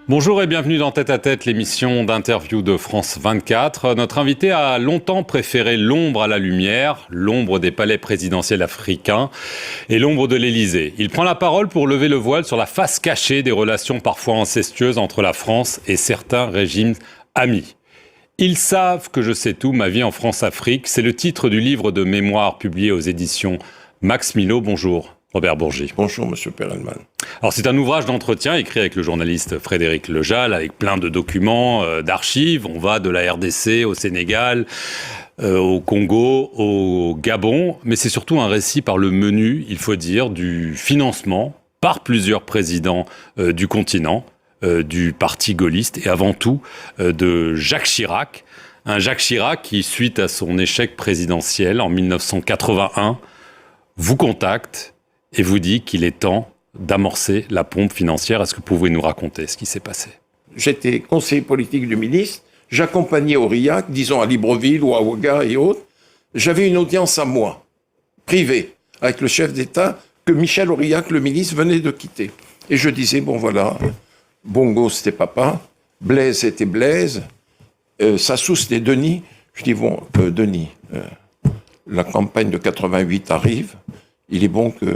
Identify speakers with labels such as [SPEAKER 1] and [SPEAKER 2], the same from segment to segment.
[SPEAKER 1] Bonjour et bienvenue dans Tête à Tête, l'émission d'interview de France 24. Notre invité a longtemps préféré l'ombre à la lumière, l'ombre des palais présidentiels africains et l'ombre de l'Élysée. Il prend la parole pour lever le voile sur la face cachée des relations parfois incestueuses entre la France et certains régimes amis. Ils savent que je sais tout, ma vie en France-Afrique. C'est le titre du livre de mémoire publié aux éditions Max Milo. Bonjour. Robert Bourgi.
[SPEAKER 2] Bonjour, Monsieur Perelman.
[SPEAKER 1] Alors, c'est un ouvrage d'entretien écrit avec le journaliste Frédéric Lejal, avec plein de documents, d'archives. On va de la RDC au Sénégal, au Congo, au Gabon. Mais c'est surtout un récit par le menu, il faut dire, du financement par plusieurs présidents du continent, du parti gaulliste et avant tout de Jacques Chirac. Un Jacques Chirac qui, suite à son échec présidentiel en 1981, vous contacte et vous dit qu'il est temps d'amorcer la pompe financière. Est-ce que vous pouvez nous raconter ce qui s'est passé ?
[SPEAKER 2] J'étais conseiller politique du ministre, j'accompagnais Aurillac, disons à Libreville ou à Ouaga et autres. J'avais une audience à moi, privée, avec le chef d'État que Michel Aurillac, le ministre, venait de quitter. Et je disais, bon voilà, Bongo c'était papa, Blaise c'était Blaise, Sassou c'était Denis. Je dis, bon, Denis, la campagne de 88 arrive, il est bon que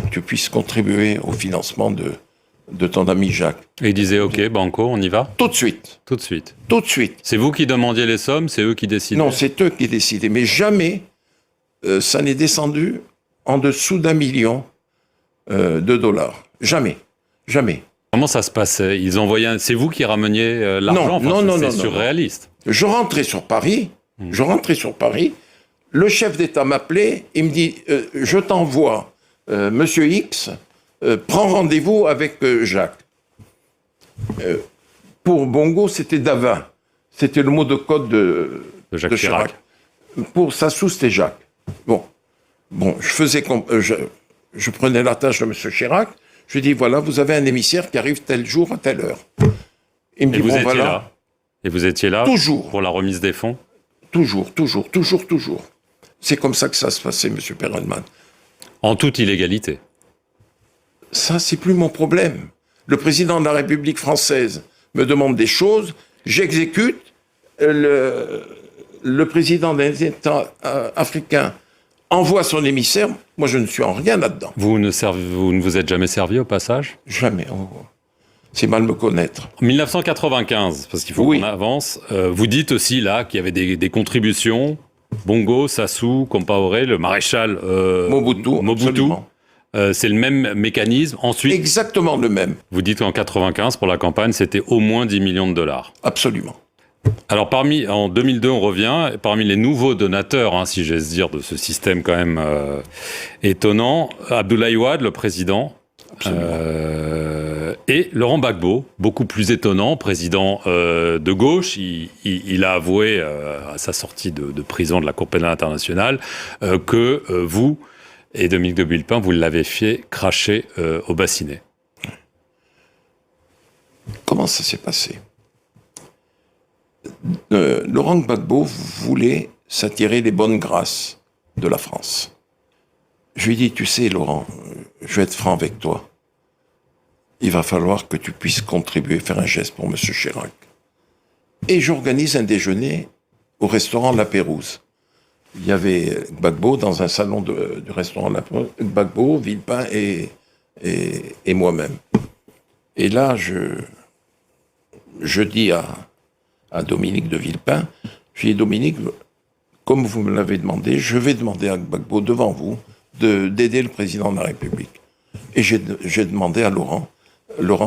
[SPEAKER 2] tu puisses contribuer au financement de ton ami Jacques.
[SPEAKER 1] Et il disait, OK, banco, on y va ?
[SPEAKER 2] Tout de suite.
[SPEAKER 1] Tout de suite.
[SPEAKER 2] Tout de suite.
[SPEAKER 1] C'est vous qui demandiez les sommes, c'est eux qui décidaient ?
[SPEAKER 2] Non, c'est eux qui décidaient. Mais jamais ça n'est descendu en dessous d'1 million de dollars. Jamais. Jamais.
[SPEAKER 1] Comment ça se passait ? Ils envoyaient c'est vous qui rameniez l'argent ?
[SPEAKER 2] Non,
[SPEAKER 1] c'est surréaliste.
[SPEAKER 2] Je rentrais sur Paris. Le chef d'État m'appelait. Il me dit, je t'envoie Monsieur X, prends rendez-vous avec Jacques. Pour Bongo, c'était Davin. C'était le mot de code de
[SPEAKER 1] Jacques Chirac.
[SPEAKER 2] Pour Sassou, c'était Jacques. Bon, je faisais je prenais la tâche de Monsieur Chirac. Je lui dis, voilà, vous avez un émissaire qui arrive tel jour à telle heure. Il me dit, bon, voilà.
[SPEAKER 1] Là. Et vous étiez là
[SPEAKER 2] toujours
[SPEAKER 1] pour la remise des fonds ?
[SPEAKER 2] Toujours. C'est comme ça que ça se passait, Monsieur Perelman.
[SPEAKER 1] En toute illégalité.
[SPEAKER 2] Ça, c'est plus mon problème. Le président de la République française me demande des choses, j'exécute. Le président des États africains envoie son émissaire. Moi, je ne suis en rien là-dedans.
[SPEAKER 1] Vous ne vous êtes jamais servi au passage ?
[SPEAKER 2] Jamais. C'est mal me connaître.
[SPEAKER 1] En 1995, parce qu'il faut qu'on avance, vous dites aussi là qu'il y avait des contributions. Bongo, Sassou, Compaoré, le maréchal Mobutu. C'est le même mécanisme. Ensuite,
[SPEAKER 2] exactement le même.
[SPEAKER 1] Vous dites qu'en 95, pour la campagne, c'était au moins 10 millions de dollars.
[SPEAKER 2] Absolument.
[SPEAKER 1] Alors, en 2002, on revient, parmi les nouveaux donateurs, si j'ose dire, de ce système quand même étonnant, Abdoulaye Wade, le président, et Laurent Gbagbo, beaucoup plus étonnant, président de gauche. Il a avoué à sa sortie de prison de la Cour pénale internationale que vous et Dominique de Villepin, vous l'avez fait cracher au bassinet.
[SPEAKER 2] Comment ça s'est passé ? Laurent Gbagbo voulait s'attirer les bonnes grâces de la France. Je lui ai dit, tu sais, Laurent, je vais être franc avec toi. Il va falloir que tu puisses contribuer, faire un geste pour M. Chirac. Et j'organise un déjeuner au restaurant La Pérouse. Il y avait Gbagbo dans un salon du restaurant La Pérouse, Gbagbo, Villepin et moi-même. Et là, je dis à Dominique de Villepin, je lui dis, Dominique, comme vous me l'avez demandé, je vais demander à Gbagbo devant vous d'aider le président de la République. Et j'ai demandé à Laurent,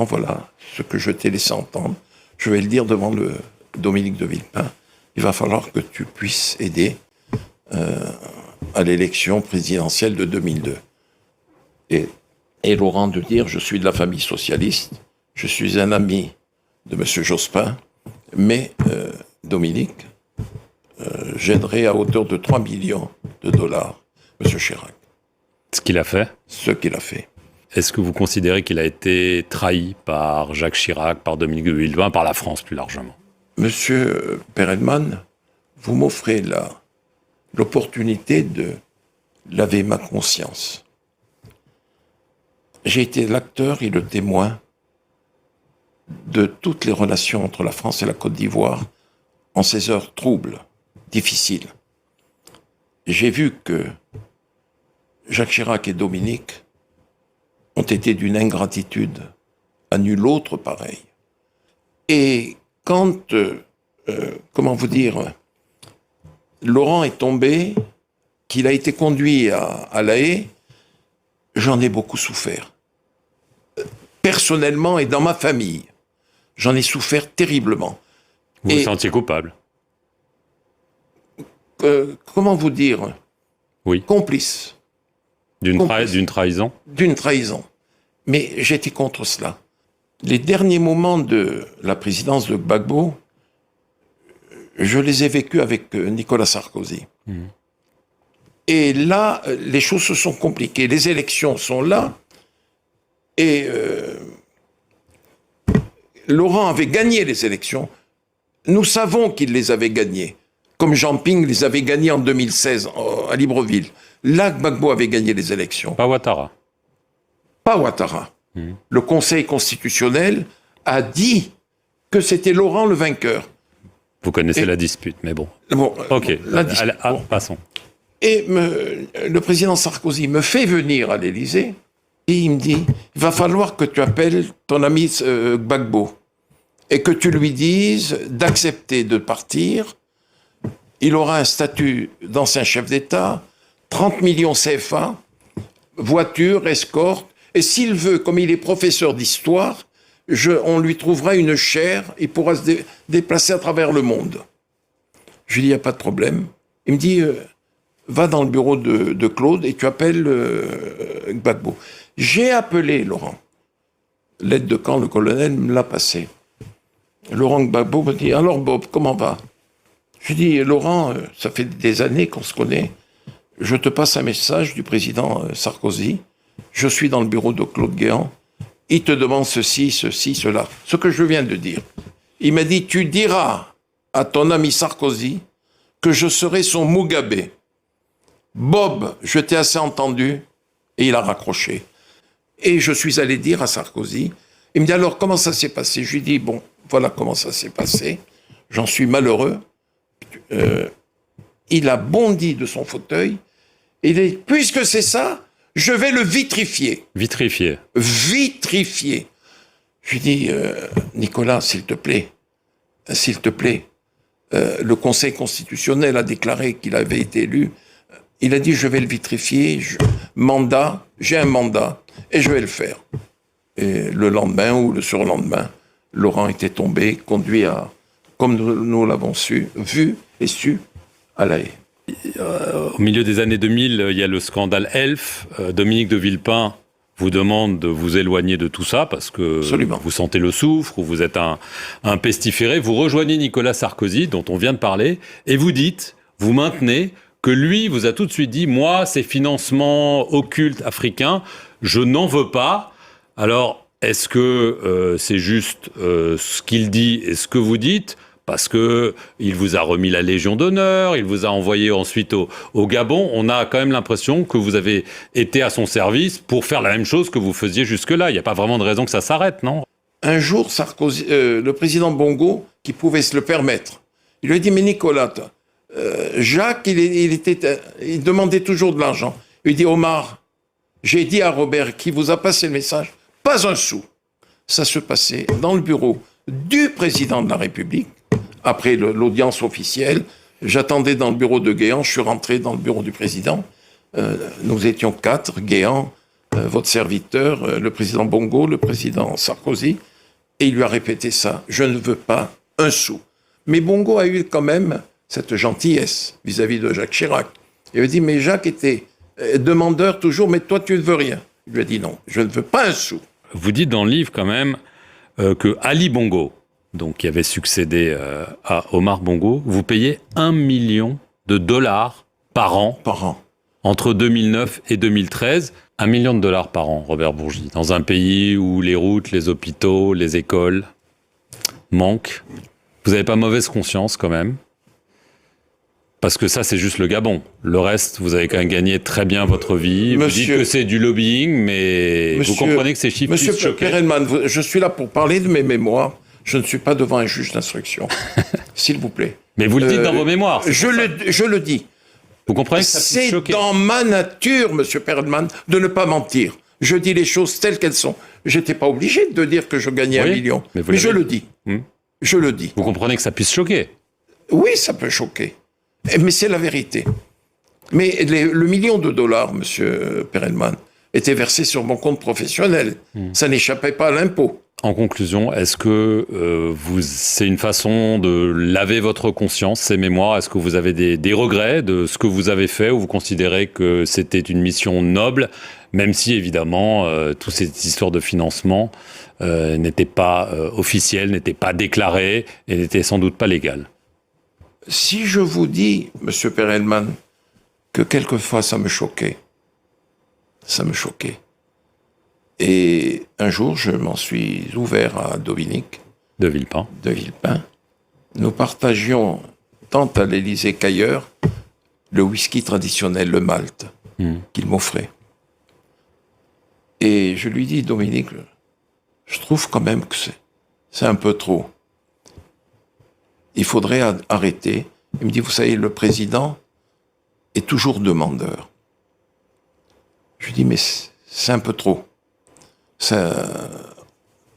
[SPEAKER 2] voilà ce que je t'ai laissé entendre, je vais le dire devant le Dominique de Villepin, il va falloir que tu puisses aider à l'élection présidentielle de 2002. Et Laurent de dire, je suis de la famille socialiste, je suis un ami de M. Jospin, mais Dominique, j'aiderai à hauteur de 3 millions de dollars M. Chirac.
[SPEAKER 1] Ce qu'il a fait ?
[SPEAKER 2] Ce qu'il a fait.
[SPEAKER 1] Est-ce que vous considérez qu'il a été trahi par Jacques Chirac, par Dominique de Villepin, par la France plus largement ?
[SPEAKER 2] Monsieur Perelman, vous m'offrez l'opportunité de laver ma conscience. J'ai été l'acteur et le témoin de toutes les relations entre la France et la Côte d'Ivoire en ces heures troubles, difficiles. J'ai vu que Jacques Chirac et Dominique ont été d'une ingratitude à nul autre pareil. Et quand, comment vous dire, Laurent est tombé, qu'il a été conduit à La Haye, j'en ai beaucoup souffert. Personnellement et dans ma famille, j'en ai souffert terriblement.
[SPEAKER 1] Vous vous sentiez coupable?
[SPEAKER 2] Comment vous dire?
[SPEAKER 1] Oui.
[SPEAKER 2] Complice.
[SPEAKER 1] D'une trahison?
[SPEAKER 2] D'une trahison. Mais j'étais contre cela. Les derniers moments de la présidence de Gbagbo, je les ai vécus avec Nicolas Sarkozy. Mmh. Et là, les choses se sont compliquées. Les élections sont là. Et Laurent avait gagné les élections. Nous savons qu'il les avait gagnées. Comme Jean Ping les avait gagnées en 2016 à Libreville. Là, Gbagbo avait gagné les élections.
[SPEAKER 1] Pas Ouattara.
[SPEAKER 2] Pas Ouattara. Mmh. Le Conseil constitutionnel a dit que c'était Laurent le vainqueur.
[SPEAKER 1] Vous connaissez la dispute, mais bon. Ok, passons.
[SPEAKER 2] Et le président Sarkozy me fait venir à l'Élysée et il me dit, il va falloir que tu appelles ton ami Gbagbo et que tu lui dises d'accepter de partir. Il aura un statut d'ancien chef d'État, 30 millions CFA, voiture, escorte, et s'il veut, comme il est professeur d'histoire, on lui trouvera une chaire, il pourra se déplacer à travers le monde. Je lui dis, il n'y a pas de problème. Il me dit, va dans le bureau de Claude et tu appelles Gbagbo. J'ai appelé Laurent. L'aide de camp, le colonel, me l'a passé. Laurent Gbagbo me dit, alors Bob, comment va? Je lui dis, Laurent, ça fait des années qu'on se connaît. Je te passe un message du président Sarkozy. Je suis dans le bureau de Claude Guéant. Il te demande ceci, cela. Ce que je viens de dire. Il m'a dit, tu diras à ton ami Sarkozy que je serai son Mugabe. Bob, je t'ai assez entendu. Et il a raccroché. Et je suis allé dire à Sarkozy, il me dit, alors comment ça s'est passé? Je lui dis, bon, voilà comment ça s'est passé. J'en suis malheureux. Il a bondi de son fauteuil. Et il a dit, puisque c'est ça, je vais le vitrifier.
[SPEAKER 1] Vitrifier.
[SPEAKER 2] Vitrifier. Je lui dis, Nicolas, s'il te plaît, le Conseil constitutionnel a déclaré qu'il avait été élu. Il a dit, je vais le vitrifier, j'ai un mandat, et je vais le faire. Et le lendemain ou le surlendemain, Laurent était tombé, conduit comme nous l'avons vu et su, à La Haye.
[SPEAKER 1] Au milieu des années 2000, il y a le scandale Elf. Dominique de Villepin vous demande de vous éloigner de tout ça parce que Absolument. Vous sentez le soufre ou vous êtes un pestiféré. Vous rejoignez Nicolas Sarkozy, dont on vient de parler, et vous maintenez que lui vous a tout de suite dit « Moi, ces financements occultes africains, je n'en veux pas. » Alors, est-ce que c'est juste ce qu'il dit et ce que vous dites ? Parce que il vous a remis la Légion d'honneur, il vous a envoyé ensuite au Gabon. On a quand même l'impression que vous avez été à son service pour faire la même chose que vous faisiez jusque-là. Il n'y a pas vraiment de raison que ça s'arrête, non?
[SPEAKER 2] Un jour, Sarkozy, le président Bongo, qui pouvait se le permettre, il lui a dit, mais Nicolas, Jacques, il demandait toujours de l'argent. Il lui dit, Omar, j'ai dit à Robert, qui vous a passé le message, pas un sou. Ça se passait dans le bureau du président de la République. Après l'audience officielle, j'attendais dans le bureau de Guéant, je suis rentré dans le bureau du président. Nous étions 4, Guéant, votre serviteur, le président Bongo, le président Sarkozy, et il lui a répété ça, je ne veux pas un sou. Mais Bongo a eu quand même cette gentillesse vis-à-vis de Jacques Chirac. Il lui a dit, mais Jacques était demandeur toujours, mais toi tu ne veux rien. Il lui a dit non, je ne veux pas un sou.
[SPEAKER 1] Vous dites dans le livre quand même que Ali Bongo, donc qui avait succédé à Omar Bongo, vous payez $1 million par an.
[SPEAKER 2] Par an.
[SPEAKER 1] Entre 2009 et 2013. $1 million par an, Robert Bourgi, dans un pays où les routes, les hôpitaux, les écoles manquent. Vous n'avez pas mauvaise conscience quand même? Parce que ça, c'est juste le Gabon. Le reste, vous avez quand même gagné très bien votre vie. Vous dites que c'est du lobbying, mais vous comprenez que ces chiffres puissent choquer.
[SPEAKER 2] Monsieur Perelman, je suis là pour parler de mes mémoires. Je ne suis pas devant un juge d'instruction. S'il vous plaît.
[SPEAKER 1] Mais vous le dites dans vos mémoires.
[SPEAKER 2] Je le dis.
[SPEAKER 1] Vous comprenez que ça puisse choquer.
[SPEAKER 2] C'est dans ma nature, monsieur Perelman, de ne pas mentir. Je dis les choses telles qu'elles sont. J'étais pas obligé de dire que je gagnais 1 million. Mais je le dis. Je le dis.
[SPEAKER 1] Vous comprenez que ça puisse choquer.
[SPEAKER 2] Oui, ça peut choquer. Mais c'est la vérité. Mais le million de dollars, monsieur Perelman, était versé sur mon compte professionnel. Ça n'échappait pas à l'impôt.
[SPEAKER 1] En conclusion, est-ce que c'est une façon de laver votre conscience, ces mémoires? Est-ce que vous avez des regrets de ce que vous avez fait, ou vous considérez que c'était une mission noble, même si évidemment toute cette histoire de financement n'était pas officielle, n'était pas déclarée et n'était sans doute pas légale?
[SPEAKER 2] Si je vous dis, monsieur Perelman, que quelquefois ça me choquait. Et un jour, je m'en suis ouvert à Dominique
[SPEAKER 1] de Villepin.
[SPEAKER 2] Nous partagions, tant à l'Élysée qu'ailleurs, le whisky traditionnel, le malt, qu'il m'offrait. Et je lui dis, Dominique, je trouve quand même que c'est un peu trop. Il faudrait arrêter. Il me dit, vous savez, le président est toujours demandeur. Je lui dis, mais c'est un peu trop.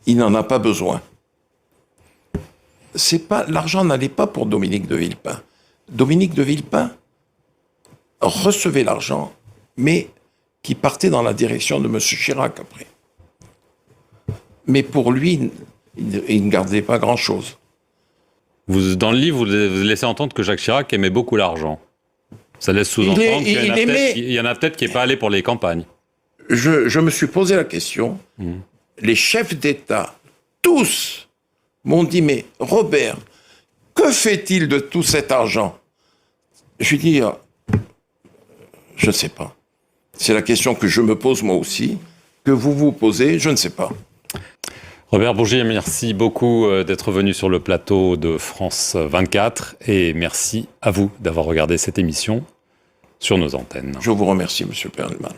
[SPEAKER 2] Il n'en a pas besoin. L'argent n'allait pas pour Dominique de Villepin. Dominique de Villepin recevait l'argent, mais qui partait dans la direction de M. Chirac après. Mais pour lui, il ne gardait pas grand-chose.
[SPEAKER 1] Dans le livre, vous laissez entendre que Jacques Chirac aimait beaucoup l'argent. Ça laisse sous-entendre qu'il y en a peut-être qui n'est pas allé pour les campagnes.
[SPEAKER 2] Je me suis posé la question. Les chefs d'État, tous, m'ont dit, mais Robert, que fait-il de tout cet argent? Je lui dis, je ne sais pas. C'est la question que je me pose moi aussi, que vous vous posez, je ne sais pas.
[SPEAKER 1] Robert Bourgier, merci beaucoup d'être venu sur le plateau de France 24 et merci à vous d'avoir regardé cette émission sur nos antennes.
[SPEAKER 2] Je vous remercie, monsieur Perelman.